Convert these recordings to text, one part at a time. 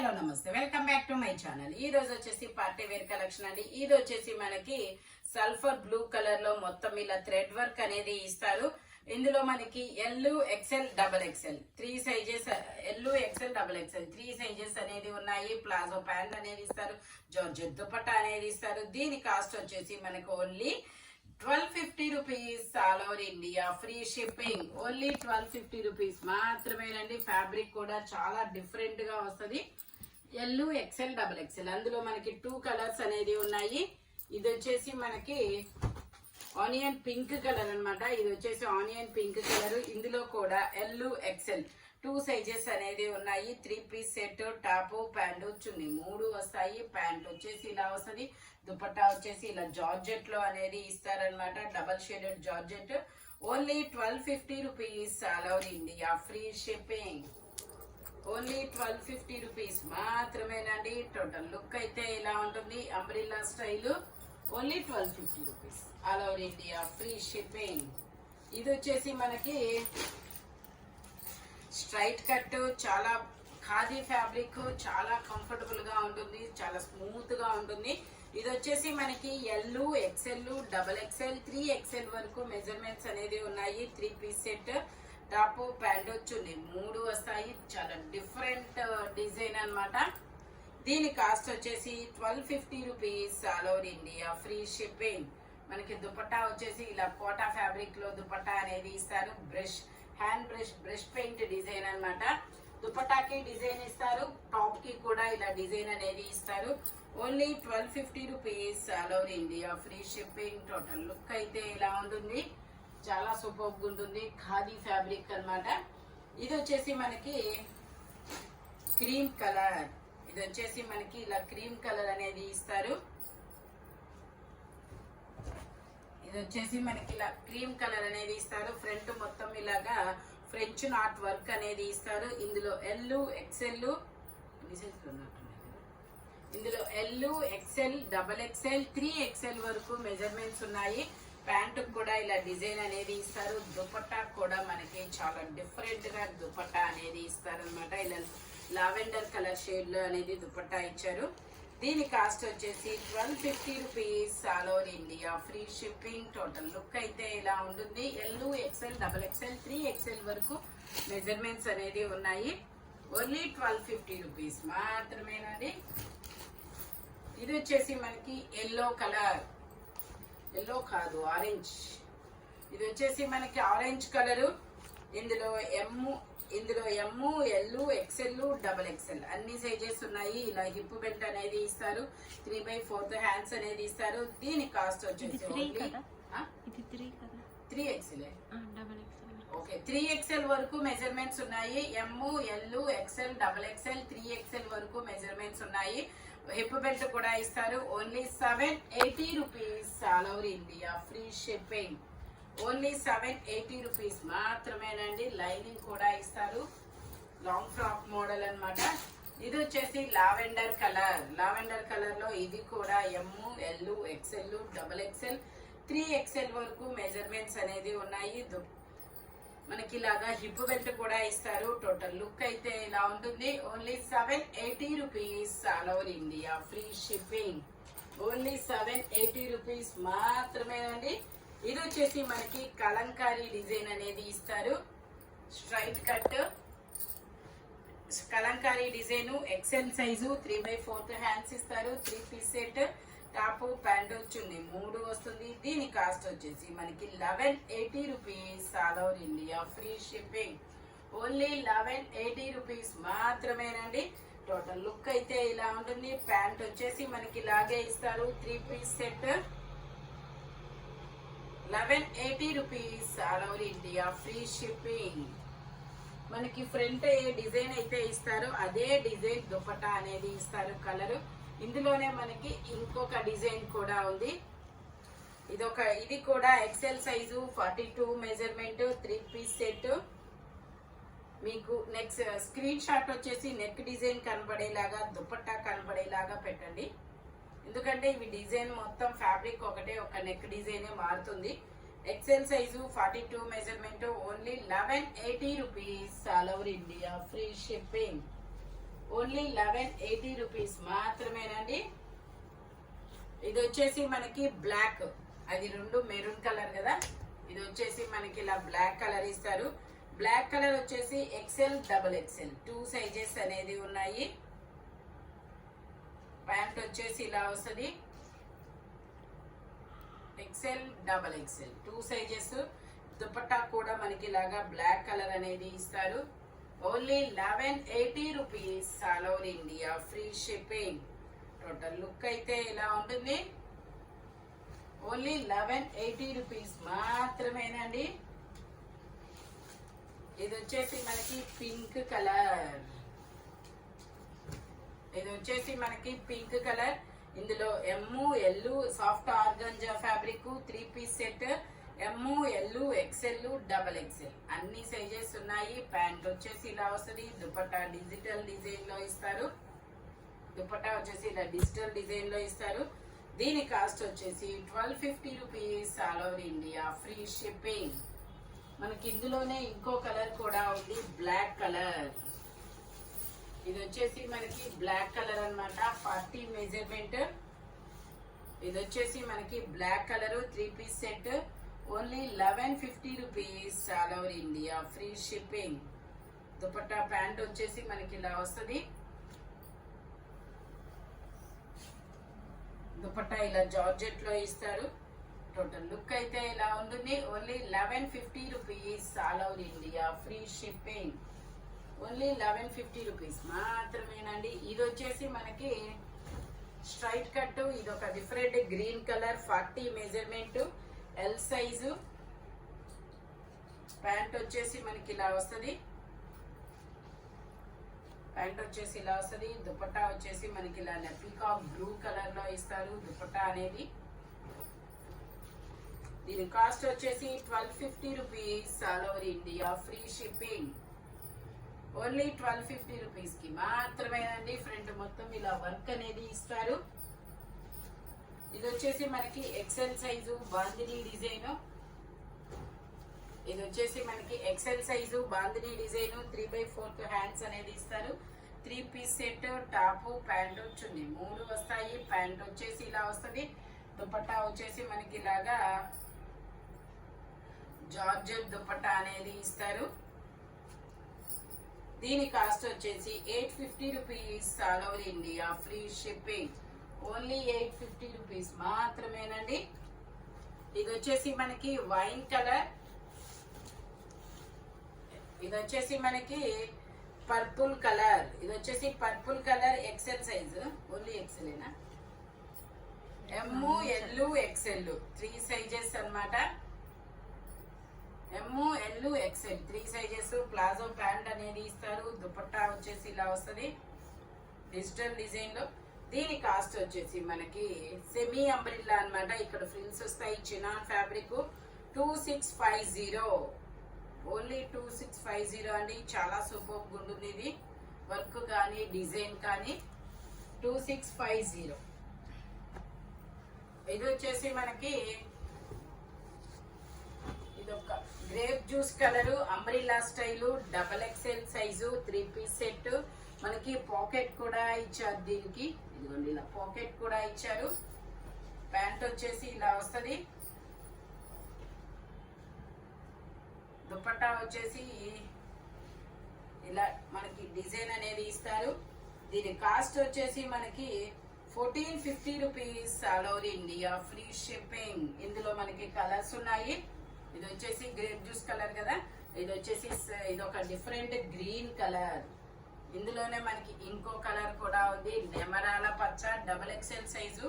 Hello నమస్తే, welcome back to my channel. ఈ రోజు వచ్చేసి పార్టీ వేర్ కలెక్షన్ అండి. ఇది వచ్చేసి మనకి సల్ఫర్ బ్లూ కలర్ లో మొత్తం ఇలా థ్రెడ్ వర్క్ అనేది ఇస్తారు. ఇందులో మనకి L, XL, double XL 3 sizes, L, XL, double XL 3 sizes అనేది ఉన్నాయి. ప్లాజో ప్యాంట్ అనేది ఇస్తారు, జార్జెట్ దుపట్టా అనేది ఇస్తారు. దీని కాస్ట్ వచ్చేసి మనకు only 1250 rupees. All over India free shipping. Only 1250 rupees మాత్రమేనండి. ఫ్యాబ్రిక్ కూడా చాలా డిఫరెంట్ గా వస్తుంది. ఎల్, ఎక్సెల్, డబల్ ఎక్సెల్ అందులో మనకి 2 కలర్స్ అనేది ఉన్నాయి. ఇది వచ్చేసి మనకి ఆనియన్ పింక్ కలర్ అన్నమాట. ఇది వచ్చేసి ఆనియన్ పింక్ కలర్. ఇందులో కూడా ఎల్, ఎక్సెల్ 2 సైజెస్ అనేది ఉన్నాయి. 3 piece set, top, pant, chunni 3 వస్తాయి. ప్యాంట్ వచ్చేసి ఇలా వస్తుంది. దుపట్టా వచ్చేసి ఇలా జార్జెట్ లో అనేది ఇస్తారనమాట. Double shaded georgette. Only 1250 rupees. All over India free shipping. Only 1250 rupees మాత్రమేనండి. టోటల్ లుక్ అయితే ఇలా ఉంటుంది, umbrella style. Only 1250 rupees. All over India free shipping. ఇది వచ్చేసి మనకి స్ట్రైట్ కట్, చాలా ఖాదీ ఫ్యాబ్రిక్, చాలా కంఫర్టబుల్ గా ఉంటుంది, చాలా స్మూత్ గా ఉంటుంది. ఇది వచ్చేసి మనకి L, XL, double XL, 3 XL వరకు మెజర్మెంట్స్ అనేది ఉన్నాయి. 3 పీస్ సెట్, టాప్, ప్యాంట్, చున్నీ 3 వస్తాయి. చాలా డిఫరెంట్ డిజైన్ అన్నమాట. దీని కాస్ట్ వచ్చేసి 1250 rupees. All over India free shipping. మనకి దుపట్టా వచ్చేసి ఇలా కోటా ఫ్యాబ్రిక్ లో దుపట్టా అనేది ఇస్తారు. Brush, hand brush paint design అన్నమాట. దుపట్టాకి డిజైన్ ఇస్తారు, టాప్ కి కూడా ఇలా డిజైన్ అనేది ఇస్తారు. Only 1250 rupees. All over India free shipping. Total look అయితే ఇలా ఉంటుంది, చాలా సూపర్ గా ఉంటుంది. ఖాదీ ఫ్యాబ్రిక్ అన్నమాట. ఇది వచ్చేసి మనకి క్రీమ్ కలర్. ఇది వచ్చేసి మనకి ఇలా క్రీమ్ కలర్ అనేది ఇస్తారు. ఇది వచ్చేసి మనకి ఇలా క్రీమ్ కలర్ అనేది ఇస్తారు. ఫ్రంట్ మొత్తం ఇలాగా ఫ్రెంచ్ నాట్ వర్క్ అనేది ఇస్తారు. ఇందులో ఎల్, ఎక్సెల్, ఇందులో L, XL, double XL, 3 XL వరకు మెజర్మెంట్స్ ఉన్నాయి. ప్యాంటు కూడా ఇలా డిజైన్ అనేది ఇస్తారు. దుపట్టా కూడా మనకి చాలా డిఫరెంట్ గా దుపట్టా అనేది ఇస్తారు అనమాట. ఇలా లావెండర్ కలర్ షేడ్ లో అనేది దుపట్టా ఇచ్చారు. దీని కాస్ట్ వచ్చేసి 1250 rupees. All over India free shipping. Total look అయితే ఇలా ఉంటుంది. L, XL, double XL, 3 XL వరకు మెజర్మెంట్స్ అనేది ఉన్నాయి. ఓన్లీ 1250 రూపీస్ మాత్రమేనండి. ఇది వచ్చేసి మనకి ఎల్లో కలర్, ఎల్లో కాదు ఆరెంజ్. ఇది వచ్చేసి మనకి ఆరెంజ్ కలర్. ఇందులో ఎల్, ఎక్సెల్, డబల్ ఎక్సెల్ అన్ని సైజెస్ ఉన్నాయి. ఇలా హిప్ బెల్ట్ అనేది ఇస్తారు. 3/4 హ్యాండ్స్ అనేది ఇస్తారు. దీని కాస్ట్ వచ్చేసి 3 ఎక్సెల్. ఓకే, 3 ఎక్సెల్ వరకు మెజర్మెంట్స్ ఉన్నాయి. L, XL, double XL, 3 XL వరకు మెజర్మెంట్స్ ఉన్నాయి. హిప్ బెల్ట్ కూడా ఇస్తారు. Only 780 rupees. All over India free shipping. Only 780 rupees మాత్రమేనండి. లైనింగ్ కూడా ఇస్తారు. లాంగ్ ఫ్రాక్ మోడల్ అన్నమాట. ఇది వచ్చేసి లావెండర్ కలర్. లావెండర్ కలర్ లో ఇది కూడా L, XL, double XL, 3 XL వరకు మెజర్మెంట్స్ అనేది ఉన్నాయి. మనకి ఇలాగా హిప్ బెల్ట్ కూడా ఇస్తారు. టోటల్ లుక్ అయితే ఇలా ఉంటుంది. Only 780 rupees. All over India free shipping. Only 780 rupees మాత్రమేనండి. ఇది వచ్చేసి మనకి కలంకారీ డిజైన్ అనేది ఇస్తారు. Straight cut Kalamkari design, XL size, 3/4 hands ఇస్తారు. 3 piece set, top, pant, chunni 3 వస్తుంది. దీని కాస్ట్ వచ్చేసి మనకి 1180 rupees. All over India free shipping. Only 1180 rupees మాత్రమేనండి. టోటల్ లుక్ అయితే ఇలా ఉంటుంది. ప్యాంట్ వచ్చేసి మనకి ఇలాగే ఇస్తారు. 3 piece set, 1180 rupees. All over India free shipping. మనకి ఫ్రంట్ ఏ డిజైన్ అయితే ఇస్తారో అదే డిజైన్ దుపట్టా అనేది ఇస్తారు. కలర్ ఇందులోనే మనకి ఇంకొక డిజైన్ కూడా ఉంది. ఇది కూడా XL size, 42 measurement, 3 piece set. మీకు నెక్స్ట్ స్క్రీన్ షాట్ వచ్చేసి నెక్ డిజైన్ కనబడేలాగా, దుపట్టా కనబడేలాగా పెట్టండి. ఎందుకంటే ఇవి డిజైన్ మొత్తం ఫ్యాబ్రిక్ ఒకటే, ఒక నెక్ డిజైనే మారుతుంది. XL size, 42 measurement. Only 1180 rupees. All over India free shipping. Only 1180 rupees మాత్రమేనండి. ఇది వచ్చేసి మనకి బ్లాక్, అది రెండు మెరూన్ కలర్ కదా, ఇది వచ్చేసి మనకి ఇలా బ్లాక్ కలర్ ఇస్తారు. బ్లాక్ కలర్ వచ్చేసి ఎక్సెల్ డబుల్ ఎక్సెల్ 2 సైజెస్ అనేది ఉన్నాయి. ప్యాంట్ వచ్చేసి ఇలా వస్తుంది, XL double XL 2 sizes. Dupatta కూడా మనకి ఇలాగా బ్లాక్ కలర్ అనేది ఇస్తారు. Only 1180 rupees, all over India free shipping. Total look అయితే ఇలా ఉంటుంది. ఓన్లీ 1180 రూపీస్ మాత్రమేనండి. ఇది వచ్చేసి మనకి పింక్ కలర్, ఇది వచ్చేసి మనకి పింక్ కలర్. ఇందులో M L soft organza fabric 3 piece set, M L XL double XL అన్ని సైజెస్ ఉన్నాయి. ప్యాంట్ వచ్చేసి ఇలా వస్తుంది. దుపట్టా డిజిటల్ డిజైన్ లో ఇస్తారు. దుపట్టా వచ్చేసి ఇలా డిజిటల్ డిజైన్ లో ఇస్తారు. దీని కాస్ట్ వచ్చేసి 1250 rupees, all over India free shipping. మనకి ఇందులోనే ఇంకో కలర్ కూడా ఉంది, బ్లాక్ కలర్. ఇది వచ్చేసి మనకి బ్లాక్ కలర్ అన్నమాట, 40 మెజర్మెంట్. ఇది వచ్చేసి మనకి black colour 3 piece set, only 1150 rupees, all over India free shipping. Dupatta pant వచ్చేసి మనకి ఇలా వస్తుంది. దుపట్టా ఇలా జార్జెట్ లో ఇస్తారు. టోటల్ లుక్ అయితే ఇలా ఉంటుంది. Only 1150 rupees, all over India free shipping. Only 1150 rupees మాత్రమేనండి. ఇది వచ్చేసి మనకి స్ట్రైట్ కట్, ఇది ఒక different green colour 40 measurement, L size. Pant వచ్చేసి మనకి ఇలా వస్తుంది. ప్యాంట్ వచ్చేసి ఇలా వస్తుంది. దుపట్టా వచ్చేసి మనకి ఇలా పీకాక్ బ్లూ కలర్ లో ఇస్తారు దుపట్టా అనేది. దీని కాస్ట్ వచ్చేసి 1250 rupees, all over India free shipping. Only 1250 rupees కి మాత్రమేనండి. ఫ్రంట్ మొత్తం ఇలా వర్క్ అనేది ఇస్తారు. ఇది వచ్చేసి మనకి ఎక్సెల్ సైజు బాందిని డిజైన్. ఇది వచ్చేసి మనకి XL size bandhani design 3/4 hands అనేది ఇస్తారు. 3 పీస్ సెట్, టాప్ ప్యాంట్ చున్నీ 3 వస్తాయి. ప్యాంట్ వచ్చేసి ఇలా వస్తుంది. దుపట్టా వచ్చేసి మనకి ఇలాగా జార్జెట్ దుపట్టా అనేది ఇస్తారు. దీని కాస్ట్ వచ్చేసి 850 rupees, all over India free shipping. Only 850 rupees మాత్రమేనండి. ఇది వచ్చేసి మనకి వైన్ కలర్, ఇది వచ్చేసి మనకి పర్పుల్ కలర్. ఇది వచ్చేసి purple colour XL size, only ఎక్సెలేనా, ఎమ్ము ఎల్లు ఎక్సెల్ 3 సైజెస్ అన్నమాట. M L XL 3 sizes. Palazzo pant అనేది ఇస్తారు. దుపట్టా వచ్చేసి ఇలా వస్తుంది డిజిటల్ డిజైన్ లో. దీని కాస్ట్ వచ్చేసి మనకి సెమీ అంబ్రిల్లా అన్నమాట. ఇక్కడ ఫ్రిల్స్ వస్తాయి. చినాన్ ఫ్యాబ్రిక్ 2650, ఓన్లీ 2650 అండి. చాలా సూపర్ ఉంటుంది ఇది, వర్క్ కానీ డిజైన్ కానీ. 2650. ఇది వచ్చేసి మనకి ఇదొక grape juice colour umbrella style double XL size 3 piece set. మనకి పాకెట్ కూడా ఇచ్చారు దీనికి, ఇదిగోండి ఇలా పాకెట్ కూడా ఇచ్చారు. ప్యాంట్ వచ్చేసి ఇలా వస్తుంది. దుపట్టా వచ్చేసి ఇలా మనకి డిజైన్ అనేది ఇస్తారు. దీని కాస్ట్ వచ్చేసి మనకి 1450 rupees, all over India free shipping. ఇందులో మనకి కలర్స్ ఉన్నాయి. ఇది వచ్చేసి గ్రేప్ జ్యూస్ కలర్ కదా, ఇది వచ్చేసి ఇది ఒక డిఫరెంట్ గ్రీన్ కలర్. ఇందులోనే మనకి ఇంకో కలర్ కూడా ఉంది, నెమరాల పచ్చ double XL size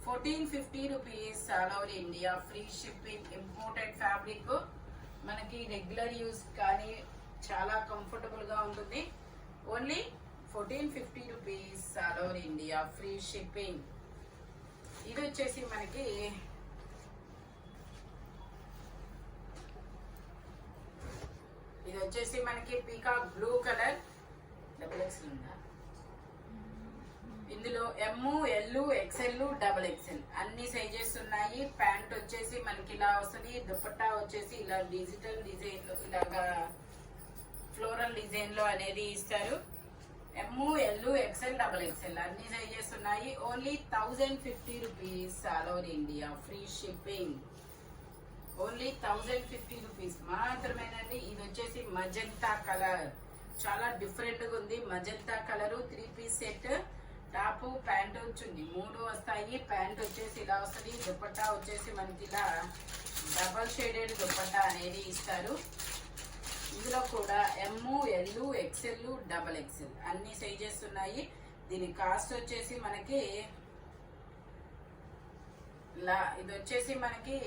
1450 rupees, all over India free shipping. Imported fabric, మనకి రెగ్యులర్ యూస్ కానీ చాలా కంఫర్టబుల్ గా ఉంటుంది. Only 1450 rupees, all over India free shipping. ఇది వచ్చేసి మనకి ఇది వచ్చేసి మనకి peacock blue colour double XL ఉందా, ఇందులో M L XL double XL అన్ని సైజెస్ ఉన్నాయి. ప్యాంట్ వచ్చేసి మనకి ఇలా వస్తుంది. దుపట్టా వచ్చేసి ఇలా డిజిటల్ డిజైన్ లో ఇలాగా ఫ్లోరల్ డిజైన్ లో అనేది ఇస్తారు. M, L, XL, double XL అన్ని సైజెస్ ఉన్నాయి. Only 1050 rupees all over India, free shipping. Only 1050 rupees మాత్రమేనండి. ఇది వచ్చేసి మజంతా కలర్, చాలా డిఫరెంట్ గా ఉంది. Magenta colour 3 piece set, top pant వచ్చింది, 3 వస్తాయి. ప్యాంట్ వచ్చేసి ఇలా వస్తుంది. దుపట్టా వచ్చేసి మనకి ఇలా డబల్ షేడెడ్ దుపట్టా అనేది ఇస్తారు. ఇందులో కూడా ఎమ్, ఎల్, ఎక్స్ఎల్, డబల్ ఎక్స్ఎల్ అన్ని సైజెస్ ఉన్నాయి. దీని కాస్ట్ వచ్చేసి మనకి ఇది వచ్చేసి మనకి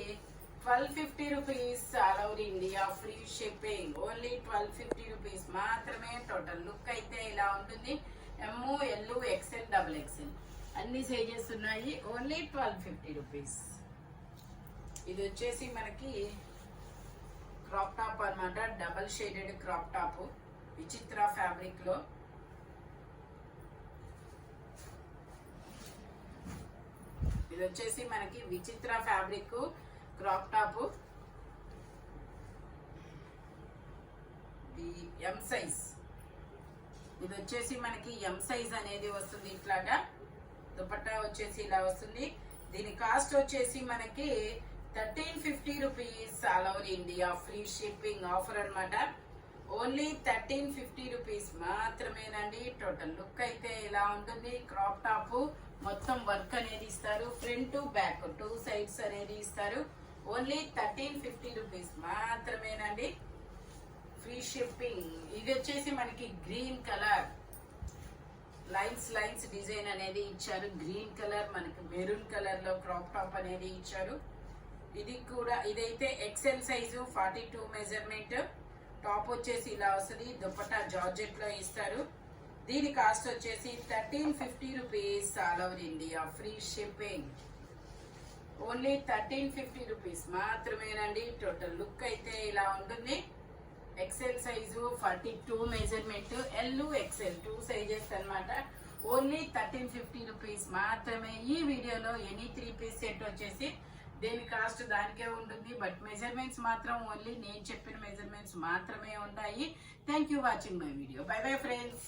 1250 rupees all over India, free shipping. Only 1250 rupees మాత్రమే. టోటల్ లుక్ అయితే ఇలా ఉంటుంది. ఎమ్, ఎల్, ఎక్స్ఎల్, డబల్ ఎక్స్ఎల్ అన్ని సైజెస్ ఉన్నాయి. Only 1250 rupees. ఇది వచ్చేసి మనకి క్రాప్ టాప్ అన్నమాట, డబల్ షేడెడ్ క్రాప్ టాప్, విచిత్ర ఫ్యాబ్రిక్ లో. ఇది వచ్చేసి మనకి విచిత్ర fabric crop top, M size. ఇది వచ్చేసి మనకి ఎం సైజ్ అనేది వస్తుంది. ఇట్లాగా దుపట్టా వచ్చేసి ఇలా వస్తుంది. దీని కాస్ట్ వచ్చేసి మనకి 1350 rupees all over India, free shipping offer అన్నమాట. ఓన్లీ 1350 రూపీస్ మాత్రమేనండి. టోటల్ లుక్ అయితే ఇలా ఉంటుంది. క్రాప్ టాప్ మొత్తం వర్క్ అనేది ఇస్తారు. ఫ్రంట్ బ్యాక్ 2 సైడ్స్ అనేది ఇస్తారు. ఓన్లీ 1350 రూపీస్ మాత్రమేనండి, ఫ్రీ షిప్పింగ్. ఇది వచ్చేసి మనకి గ్రీన్ కలర్ లైన్స్ డిజైన్ అనేది ఇచ్చారు. గ్రీన్ కలర్ మనకి మెరూన్ కలర్ లో క్రాప్ టాప్ అనేది ఇచ్చారు. ఇది కూడా ఇదైతే ఎక్సెల్ సైజు 42 మెజర్మెంట్. టాప్ వచ్చేసి ఇలా వస్తుంది. దుపట్టా జార్జెట్ లో ఇస్తారు. దీని కాస్ట్ వచ్చేసి 1350 rupees all over India, free shipping. Only 1350 rupees మాత్రమేనండి. టోటల్ లుక్ అయితే ఇలా ఉంటుంది. XL size 42 measurement, L, XL 2 sizes అన్నమాట. ఓన్లీ 1350 రూపీస్ మాత్రమే. ఈ వీడియోలో ఎనీ 3 పీస్ సెట్ వచ్చేసి దేని కాస్ట్ దానికే ఉంటుంది. బట్ మెజర్మెంట్స్ మాత్రం ఓన్లీ నేను చెప్పిన మెజర్మెంట్స్ మాత్రమే ఉంటాయి. Thank you watching my video. By bye friends.